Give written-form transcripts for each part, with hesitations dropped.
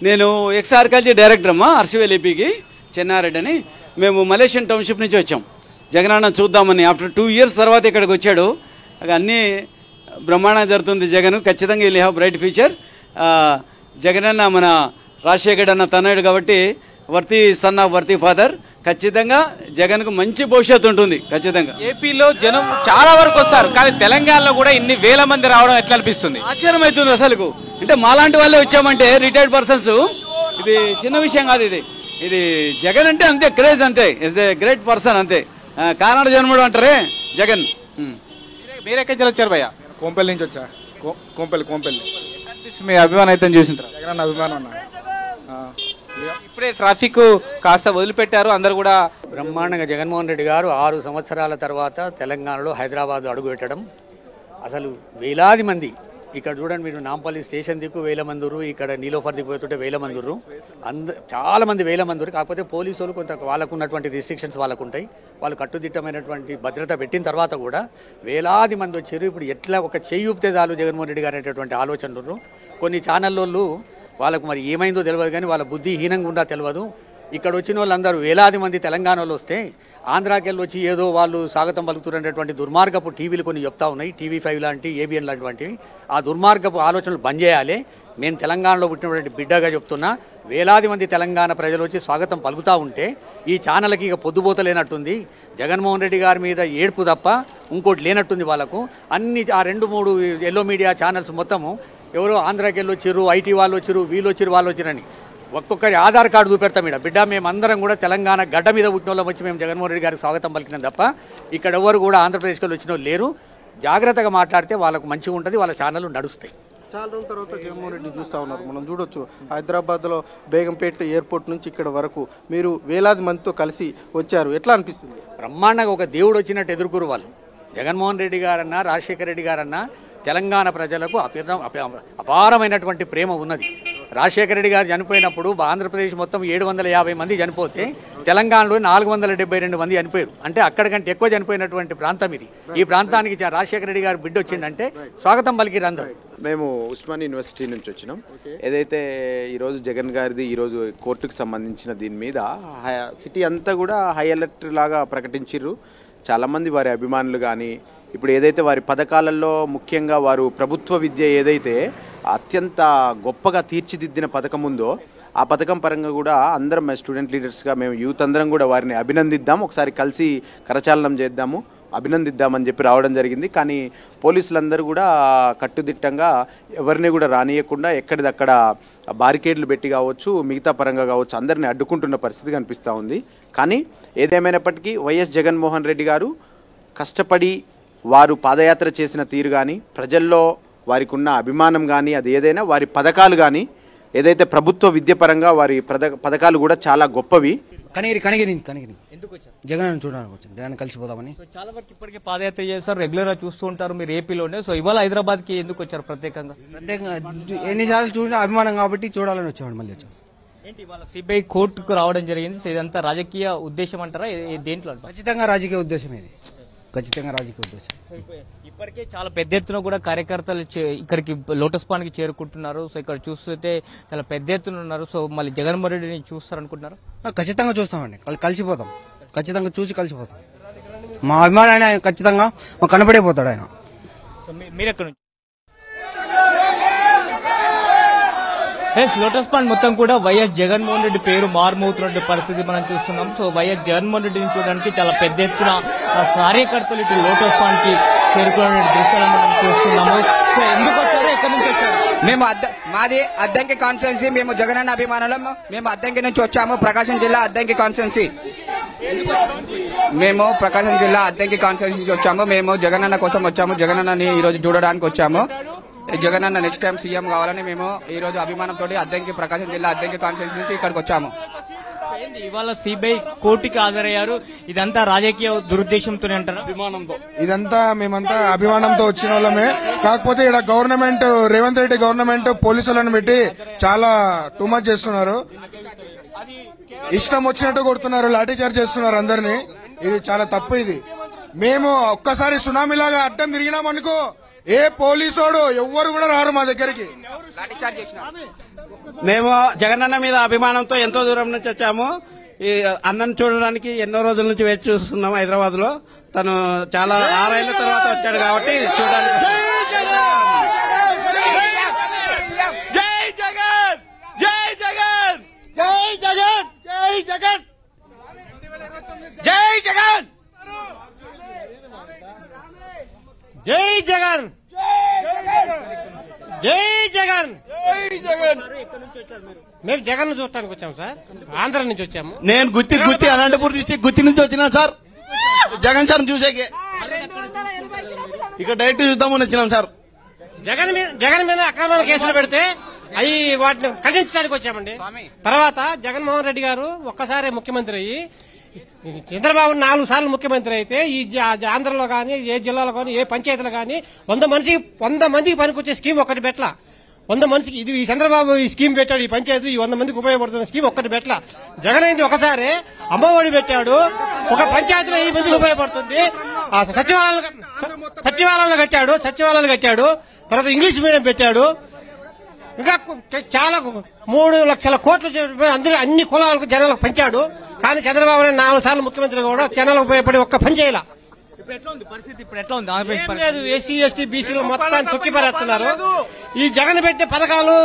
నేను ఎక్స్ఆర్కాలజీ డైరెక్టర్ అమ్మా ఆర్సీవీఎల్ఈపీకి చెన్నారెడ్డి అని. మేము మలేషియన్ టౌన్షిప్ నుంచి వచ్చాం జగనన్న చూద్దామని. ఆఫ్టర్ 2 years తర్వాత ఇక్కడికి వచ్చాడు. అన్నీ బ్రహ్మాండంగా జరుగుతుంది. జగన్ ఖచ్చితంగా will have bright future. Jagananna మన రాజశేఖర్ అన్న తనయుడు కాబట్టి వర్తి సన్ ఆఫ్ వర్తి ఫాదర్. ఖచ్చితంగా జగన్కు మంచి భవిష్యత్తు ఉంటుంది. ఖచ్చితంగా ఏపీలో జనం చాలా వరకు వస్తారు, కానీ తెలంగాణలో కూడా ఇన్ని వేల మంది రావడం ఎట్లా అనిపిస్తుంది? ఆశ్చర్యం అవుతుంది అసలుకు. అంటే మాలాంటి వాళ్ళే వచ్చామంటే రిటైర్డ్ పర్సన్స్, ఇది చిన్న విషయం కాదు. ఇది జగన్ అంటే అంతే క్రేజ్, అంతే ఇస్ ఏ గ్రేట్ పర్సన్, అంతే. కానాడ జన్ముడు అంటారే జగన్. మీరెక్కడి వచ్చారు భయ్య? కోంపల్లి నుంచి వచ్చా. కోంపల్లి మీ అభిమానం అయితే చూసిన జగన్ అభిమానం అన్న. ఇప్పుడే ట్రాఫిక్ కాస్త వదిలిపెట్టారు, అందరు కూడా బ్రహ్మాండంగా. జగన్మోహన్ రెడ్డి గారు 6 సంవత్సరాల తర్వాత తెలంగాణలో హైదరాబాద్ అడుగుపెట్టడం, అసలు వేలాది మంది ఇక్కడ చూడండి మీరు, నాంపల్లి స్టేషన్ దిక్కు 1000 మంది ఉర్రు, ఇక్కడ నీలోఫర్ దిక్కు పోతుంటే 1000 మంది ఉర్రు, చాలా మంది 1000 మంది ఉర్రు. కాకపోతే పోలీసు వాళ్ళు కొంత వాళ్ళకు ఉన్నటువంటి రిస్ట్రిక్షన్స్ వాళ్ళకు ఉంటాయి. వాళ్ళు కట్టుదిట్టమైనటువంటి భద్రత పెట్టిన తర్వాత కూడా వేలాది మంది వచ్చారు. ఇప్పుడు ఎట్లా ఒక చెయ్యి ఊపితే చాలు జగన్మోహన్ రెడ్డి గారు అనేటటువంటి ఆలోచనలు కొన్ని ఛానళ్ళోళ్ళు, వాళ్ళకు మరి ఏమైందో తెలియదు, కానీ వాళ్ళ బుద్ధి హీనంగా ఉండా తెలియదు. ఇక్కడ వచ్చిన వాళ్ళందరూ వేలాది మంది తెలంగాణలో వస్తే ఆంధ్రాకెళ్ళి వచ్చి ఏదో వాళ్ళు స్వాగతం పలుకుతున్నటువంటి దుర్మార్గపు టీవీలు కొన్ని చెప్తా ఉన్నాయి, TV5 లాంటి, ABN లాంటివంటివి. ఆ దుర్మార్గపు ఆలోచనలు బంద్ చేయాలి. నేను తెలంగాణలో పుట్టినటువంటి బిడ్డగా చెప్తున్నా, వేలాది మంది తెలంగాణ ప్రజలు వచ్చి స్వాగతం పలుకుతూ ఉంటే ఈ ఛానల్కి ఇక పొద్దుపోతలేనట్టుంది. జగన్మోహన్ రెడ్డి గారి మీద ఏడుపు తప్ప ఇంకోటి లేనట్టుంది వాళ్ళకు. అన్ని ఆ 2-3 ఎల్లో మీడియా ఛానల్స్ మొత్తము ఎవరో ఆంధ్రాకి వెళ్ళి వచ్చారు, IT వాళ్ళు వచ్చారు, వీళ్ళు వచ్చారు, వాళ్ళు వచ్చారని ఒక్కొక్కరి ఆధార్ కార్డు చూపెడతాం. బిడ్డ మేమందరం కూడా తెలంగాణ గడ్డ మీద పుట్టిన వాళ్ళం వచ్చి మేము జగన్మోహన్ రెడ్డి గారికి స్వాగతం పలికినాం తప్ప ఇక్కడ ఎవరు కూడా ఆంధ్రప్రదేశ్కి వచ్చిన వాళ్ళు లేరు. జాగ్రత్తగా మాట్లాడితే వాళ్ళకు మంచిగా ఉంటుంది, వాళ్ళ ఛానళ్ళు నడుస్తాయి. చాలా రోజుల తర్వాత జగన్మోహన్ రెడ్డి చూస్తూ ఉన్నారు. మనం చూడొచ్చు హైదరాబాద్లో బేగంపేట ఎయిర్పోర్ట్ నుంచి ఇక్కడ వరకు మీరు వేలాది మందితో కలిసి వచ్చారు. ఎట్లా అనిపిస్తుంది? బ్రహ్మాండంగా ఒక దేవుడు వచ్చినట్టు ఎదుర్కొరు వాళ్ళు. జగన్మోహన్ రెడ్డి గారన్నా, రాజశేఖర రెడ్డి గారన్నా తెలంగాణ ప్రజలకు అపారమైనటువంటి ప్రేమ ఉన్నది. రాజశేఖర రెడ్డి గారు చనిపోయినప్పుడు ఆంధ్రప్రదేశ్ మొత్తం 750 మంది చనిపోతే తెలంగాణలో 472 మంది చనిపోయారు. అంటే అక్కడికంటే ఎక్కువ చనిపోయినటువంటి ప్రాంతం ఇది. ఈ ప్రాంతానికి రాజశేఖర రెడ్డి గారు బిడ్డ వచ్చిందంటే స్వాగతం పలికిరు అందరూ. మేము ఉస్మాన్ యూనివర్సిటీ నుంచి వచ్చినాం. ఏదైతే ఈరోజు జగన్ గారిది ఈరోజు కోర్టుకు సంబంధించిన దీని మీద సిటీ అంతా కూడా హై అలర్ట్ లాగా ప్రకటించారు. చాలామంది వారి అభిమానులు కానీ ఇప్పుడు ఏదైతే వారి పథకాలలో ముఖ్యంగా వారు ప్రభుత్వ విద్య ఏదైతే అత్యంత గొప్పగా తీర్చిదిద్దిన పథకం ఉందో ఆ పథకం పరంగా కూడా అందరం స్టూడెంట్ లీడర్స్గా మేము యూత్ అందరం కూడా వారిని అభినందిద్దాం, ఒకసారి కలిసి కరచాలనం చేద్దాము, అభినందిద్దామని చెప్పి రావడం జరిగింది. కానీ పోలీసులందరూ కూడా కట్టుదిట్టంగా ఎవరిని కూడా రానియకుండా ఎక్కడిదక్కడ బారికేడ్లు పెట్టి కావచ్చు, మిగతా పరంగా కావచ్చు, అందరినీ అడ్డుకుంటున్న పరిస్థితి కనిపిస్తూ ఉంది. కానీ ఏదేమైనప్పటికీ వైఎస్ జగన్మోహన్ రెడ్డి గారు కష్టపడి వారు పాదయాత్ర చేసిన తీరు కానీ, ప్రజల్లో వారికి ఉన్న అభిమానం కానీ, అది ఏదైనా వారి పథకాలు కానీ, ఏదైతే ప్రభుత్వ విద్య పరంగా వారి పథకాలు కూడా చాలా గొప్పవి. కనిగిరి జగన్ చూడడానికి వచ్చాను, జగన్ కలిసిపోదామని. చాలా వరకు ఇప్పటికే పాదయాత్ర చేస్తారు, రెగ్యులర్ గా చూస్తూ ఉంటారు మీరు ఏపీలోనే. సో ఇవాళ హైదరాబాద్ కి ఎందుకు వచ్చారు ప్రత్యేకంగా? ఎన్నిసార్లు చూసినా అభిమానం కాబట్టి చూడాలని వచ్చామండి. మళ్ళీ వచ్చాం. ఏంటి ఇవాళ CBI కోర్టుకు రావడం జరిగింది. సో ఇదంతా రాజకీయ ఉద్దేశం అంటారా? దేంట్లో? ఖచ్చితంగా రాజకీయ ఉద్దేశం ఇది, ఖచ్చితంగా రాజకీయ ఉద్దేశం. ఇప్పటికే చాలా పెద్ద ఎత్తున కూడా కార్యకర్తలు ఇక్కడికి లోటస్ పాండ్కి చేరుకుంటున్నారు. సో ఇక్కడ చూస్తుంటే చాలా పెద్ద ఎత్తున ఉన్నారు. సో మళ్ళీ జగన్మోహన్ రెడ్డిని చూస్తారనుకుంటున్నారు? ఖచ్చితంగా చూస్తామండి, కలిసిపోతాం, ఖచ్చితంగా చూసి కలిసిపోతాం. మా అభిమానాన్ని ఆయన ఖచ్చితంగా మాకు కనపడిపోతాడు ఆయన. మీరెక్కడ నుంచి? లోటస్ పాండ్ మొత్తం కూడా వైఎస్ జగన్మోహన్ రెడ్డి పేరు మారుమవుతున్న పరిస్థితి మనం చూస్తున్నాం. సో వైఎస్ జగన్మోహన్ రెడ్డిని చూడడానికి చాలా పెద్ద ఎత్తున కార్యకర్తలు ఇటు లోటస్ పాండ్ కి చేరుకున్న దృశ్యాలను మనం చూస్తున్నాము. సో ఎందుకు వచ్చారు, ఎక్కడి నుంచి వచ్చారు? మేము మాది అద్దంకి కాన్స్టిట్యున్సీ, మేము జగనన్న అభిమానులం. మేము అద్దంకి నుంచి వచ్చాము, ప్రకాశం జిల్లా అద్దంకి కాన్స్టిట్యున్సీ. మేము ప్రకాశం జిల్లా అద్దంకి కాన్స్టిట్యున్సీ నుంచి వచ్చాము. మేము జగనన్న కోసం వచ్చాము, జగనన్నని ఈ రోజు చూడడానికి వచ్చాము. జగనన్న నెక్స్ట్ టైం సీఎం కావాలని మేము ఈ రోజు అభిమానంతో అద్దంకి ప్రకాశం జిల్లా అద్దంకి కాన్స్టిట్యున్సీ నుంచి ఇక్కడికి వచ్చాము. ఇవాళ CBI కోర్టుకి హాజరయ్యారు. ఇదంతా రాజకీయ దురుద్దేశంతో అంటారా? అభిమానంతో ఇదంతా మేమంతా అభిమానంతో వచ్చిన వాళ్ళమే. కాకపోతే ఇక్కడ గవర్నమెంట్, రేవంత్ రెడ్డి గవర్నమెంట్ పోలీసులను పెట్టి చాలా టూ మచ్ చేస్తున్నారు. ఇష్టం వచ్చినట్టు కొడుతున్నారు, లాఠీ చార్జ్ చేస్తున్నారు అందరినీ. ఇది చాలా తప్పు. ఇది మేము ఒక్కసారి సునామీలాగా అడ్డం తిరిగినామనుకో ఏ పోలీసోడు ఎవ్వరు కూడా రారు మా దగ్గరికి. మేము జగనన్న మీద అభిమానంతో ఎంతో దూరం నుంచి వచ్చాము. ఈ అన్నను చూడడానికి ఎన్నో రోజుల నుంచి వేచి చూస్తున్నాం. హైదరాబాద్ లో తను చాలా 6 ఏళ్ల తర్వాత వచ్చాడు కాబట్టి చూడడానికి. జై జగన్, జై జగన్, జై జగన్, జై జగన్, జై జగన్, జై జగన్, జై జగన్, జై జగన్. మేము జగన్ చూడటానికి వచ్చాము సార్, ఆంధ్ర నుంచి వచ్చాము. నేను గుత్తి అనంతపురం డిస్ట్రిక్ట్ గుత్తి నుంచి వచ్చినా సార్. జగన్ సార్ చూసేకే ఇక్కడ డైరెక్ట్ చూద్దామని వచ్చినాం సార్. జగన్ మీద అక్రమాల కేసులు పెడితే అవి వాటిని ఖండించడానికి వచ్చామండి. తర్వాత జగన్మోహన్ రెడ్డి గారు ఒక్కసారి ముఖ్యమంత్రి అయ్యి చంద్రబాబు 4 సార్లు ముఖ్యమంత్రి అయితే ఈ ఆంధ్రలో కానీ ఏ జిల్లాలో కానీ ఏ పంచాయతీలో కానీ 100 మందికి పనికొచ్చే స్కీమ్ ఒక్కటి పెట్టలా. 100 మందికి ఇది ఈ చంద్రబాబు ఈ స్కీమ్ పెట్టాడు. ఈ పంచాయతీ ఈ 100 మందికి ఉపయోగపడుతున్న స్కీమ్ ఒక్కటి పెట్టలా. జగన్ అయింది ఒకసారి అమ్మఒడి పెట్టాడు, ఒక పంచాయతీలో 1000 మందికి ఉపయోగపడుతుంది. సచివాలయాలు కట్టాడు. తర్వాత ఇంగ్లీష్ మీడియం పెట్టాడు. ఇంకా చాలా 3 లక్షల కోట్లు అందరూ అన్ని కులాలకు జనాలకు పంచాడు. కానీ చంద్రబాబు 4 సార్లు ముఖ్యమంత్రి కూడా జనాలకు ఉపయోగపడి ఒక్క పని చేయాల. లేదు, ఎస్సీ ఎస్టీ బీసీలు మొత్తాన్ని తొక్కిపరేస్తున్నారు. ఈ జగన్ పెట్టే పథకాలు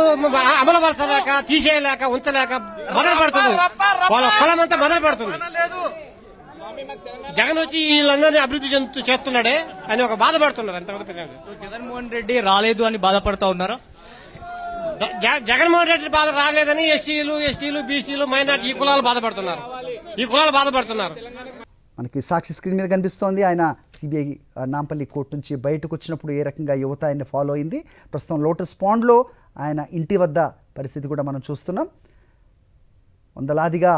అమలు పరచలేక, తీసేయలేక, ఉంచలేక మొదలు పడుతుంది. వాళ్ళ కులం అంతా మొదలు పడుతుంది. జగన్ వచ్చి వీళ్ళందరినీ అభివృద్ధి చేస్తున్నాడే అని ఒక బాధపడుతున్నారు. అంతవరకు జగన్మోహన్ రెడ్డి రాలేదు అని బాధపడతా ఉన్నారు. జగన్మోహన్ రెడ్డి బాధ రాలేదని ఎస్సీలు ఎస్టీలు బీసీలు మైనార్టీ ఈ కులాలు బాధపడుతున్నారు. మనకి సాక్షి స్క్రీన్ మీద కనిపిస్తోంది. ఆయన సిబిఐ నాంపల్లి కోర్టు నుంచి బయటకు వచ్చినప్పుడు ఏ రకంగా యువత ఆయన ఫాలో అయింది. ప్రస్తుతం లోటస్ పాండ్లో ఆయన ఇంటి వద్ద పరిస్థితి కూడా మనం చూస్తున్నాం. వందలాదిగా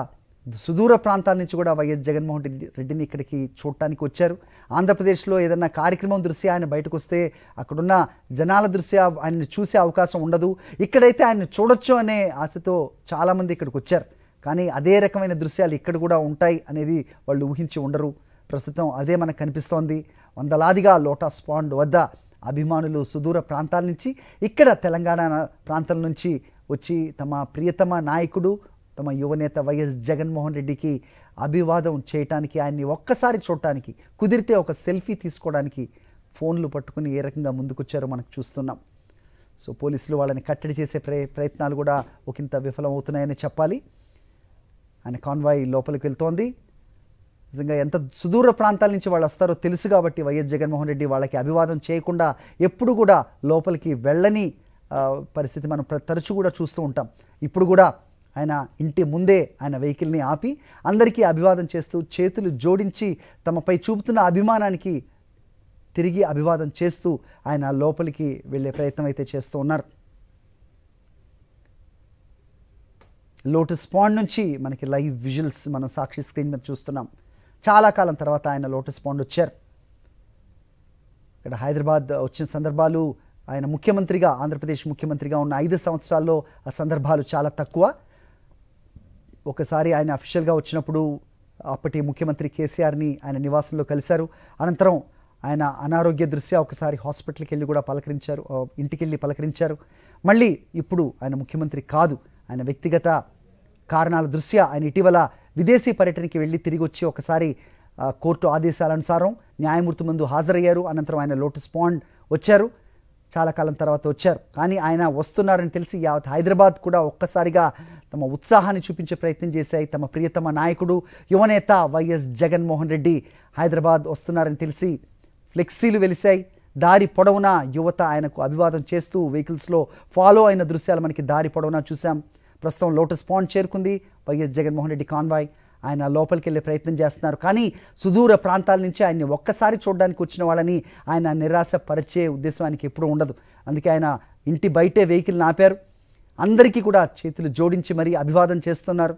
సుదూర ప్రాంతాల నుంచి కూడా వైఎస్ జగన్మోహన్ రెడ్డిని ఇక్కడికి చూడటానికి వచ్చారు. ఆంధ్రప్రదేశ్లో ఏదైనా కార్యక్రమం దృష్ట్యా ఆయన బయటకు వస్తే అక్కడున్న జనాల దృష్ట్యా ఆయన్ని చూసే అవకాశం ఉండదు. ఇక్కడైతే ఆయన చూడొచ్చు అనే ఆశతో చాలామంది ఇక్కడికి వచ్చారు. కానీ అదే రకమైన దృశ్యాలు ఇక్కడ కూడా ఉంటాయి అనేది వాళ్ళు ఊహించి ఉండరు. ప్రస్తుతం అదే మనకు కనిపిస్తోంది. వందలాదిగా లోటస్ పాండ్ వద్ద అభిమానులు సుదూర ప్రాంతాల నుంచి, ఇక్కడ తెలంగాణ ప్రాంతం నుంచి వచ్చి తమ ప్రియతమ నాయకుడు, తమ యువనేత వైఎస్ జగన్మోహన్ రెడ్డికి అభివాదం చేయటానికి, ఆయన్ని ఒక్కసారి చూడటానికి, కుదిరితే ఒక సెల్ఫీ తీసుకోవడానికి ఫోన్లు పట్టుకుని ఏ రకంగా ముందుకొచ్చారో మనకు చూస్తున్నాం. సో పోలీసులు వాళ్ళని కట్టడి చేసే ప్రయత్నాలు కూడా ఒకంత విఫలం అవుతున్నాయని చెప్పాలి. ఆయన కాన్వాయ్ లోపలికి వెళ్తోంది. నిజంగా ఎంత సుదూర ప్రాంతాల నుంచి వాళ్ళు వస్తారో తెలుసు కాబట్టి వైఎస్ జగన్మోహన్ రెడ్డి వాళ్ళకి అభివాదం చేయకుండా ఎప్పుడు కూడా లోపలికి వెళ్ళని పరిస్థితి మనం తరచూ కూడా చూస్తూ ఉంటాం. ఇప్పుడు కూడా ఆయన ఇంటి ముందే ఆయన వెహికల్ని ఆపి అందరికీ అభివాదం చేస్తూ చేతులు జోడించి తమపై చూపుతున్న అభిమానానికి తిరిగి అభివాదం చేస్తూ ఆయన లోపలికి వెళ్ళే ప్రయత్నం అయితే చేస్తూ ఉన్నారు. లోటస్ పాండ్ నుంచి మనకి లైవ్ విజువల్స్ మనం సాక్షి స్క్రీన్ మీద చూస్తున్నాం. చాలా కాలం తర్వాత ఆయన లోటస్ పాండ్ వచ్చారు. ఇక్కడ హైదరాబాద్ వచ్చిన సందర్భాలు, ఆయన ముఖ్యమంత్రిగా, ఆంధ్రప్రదేశ్ ముఖ్యమంత్రిగా ఉన్న 5 సంవత్సరాల్లో ఆ సందర్భాలు చాలా తక్కువ. ఒకసారి ఆయన అఫీషియల్గా వచ్చినప్పుడు అప్పటి ముఖ్యమంత్రి కేసీఆర్ని ఆయన నివాసంలో కలిశారు. అనంతరం ఆయన అనారోగ్య దృష్ట్యా ఒకసారి హాస్పిటల్కి వెళ్ళి కూడా పలకరించారు, ఇంటికి వెళ్ళి పలకరించారు. మళ్ళీ ఇప్పుడు ఆయన ముఖ్యమంత్రి కాదు, ఆయన వ్యక్తిగత కారణాల దృష్ట్యా ఆయన ఇటీవల విదేశీ పర్యటనకి వెళ్ళి తిరిగి వచ్చి ఒకసారి కోర్టు ఆదేశాలనుసారం న్యాయమూర్తి ముందు హాజరయ్యారు. అనంతరం ఆయన లోటస్ పాండ్ వచ్చారు. చాలా కాలం తర్వాత వచ్చారు. కానీ ఆయన వస్తున్నారని తెలిసి యావత్ హైదరాబాద్ కూడా ఒక్కసారిగా తమ ఉత్సాహాన్ని చూపించే ప్రయత్నం చేశాయి. తమ ప్రియతమ నాయకుడు, యువనేత వైఎస్ జగన్మోహన్ రెడ్డి హైదరాబాద్ వస్తున్నారని తెలిసి ఫ్లెక్సీలు వెలిశాయి. దారి పొడవునా యువత ఆయనకు అభివాదం చేస్తూ వెహికల్స్లో ఫాలో అయిన దృశ్యాలు మనకి దారి పొడవునా చూసాం. ప్రస్తుతం లోటస్ పాండ్ చేరుకుంది వైఎస్ జగన్మోహన్ రెడ్డి కాన్వాయ్. ఆయన లోపలికి వెళ్ళే ప్రయత్నం చేస్తున్నారు. కానీ సుదూర ప్రాంతాల నుంచి ఆయన్ని ఒక్కసారి చూడడానికి వచ్చిన వాళ్ళని ఆయన నిరాశపరిచే ఉద్దేశం ఆయనకి ఎప్పుడూ ఉండదు. అందుకే ఆయన ఇంటి బయటే వెహికల్ని ఆపారు. అందరికీ కూడా చేతులు జోడించి మరీ అభివాదం చేస్తున్నారు.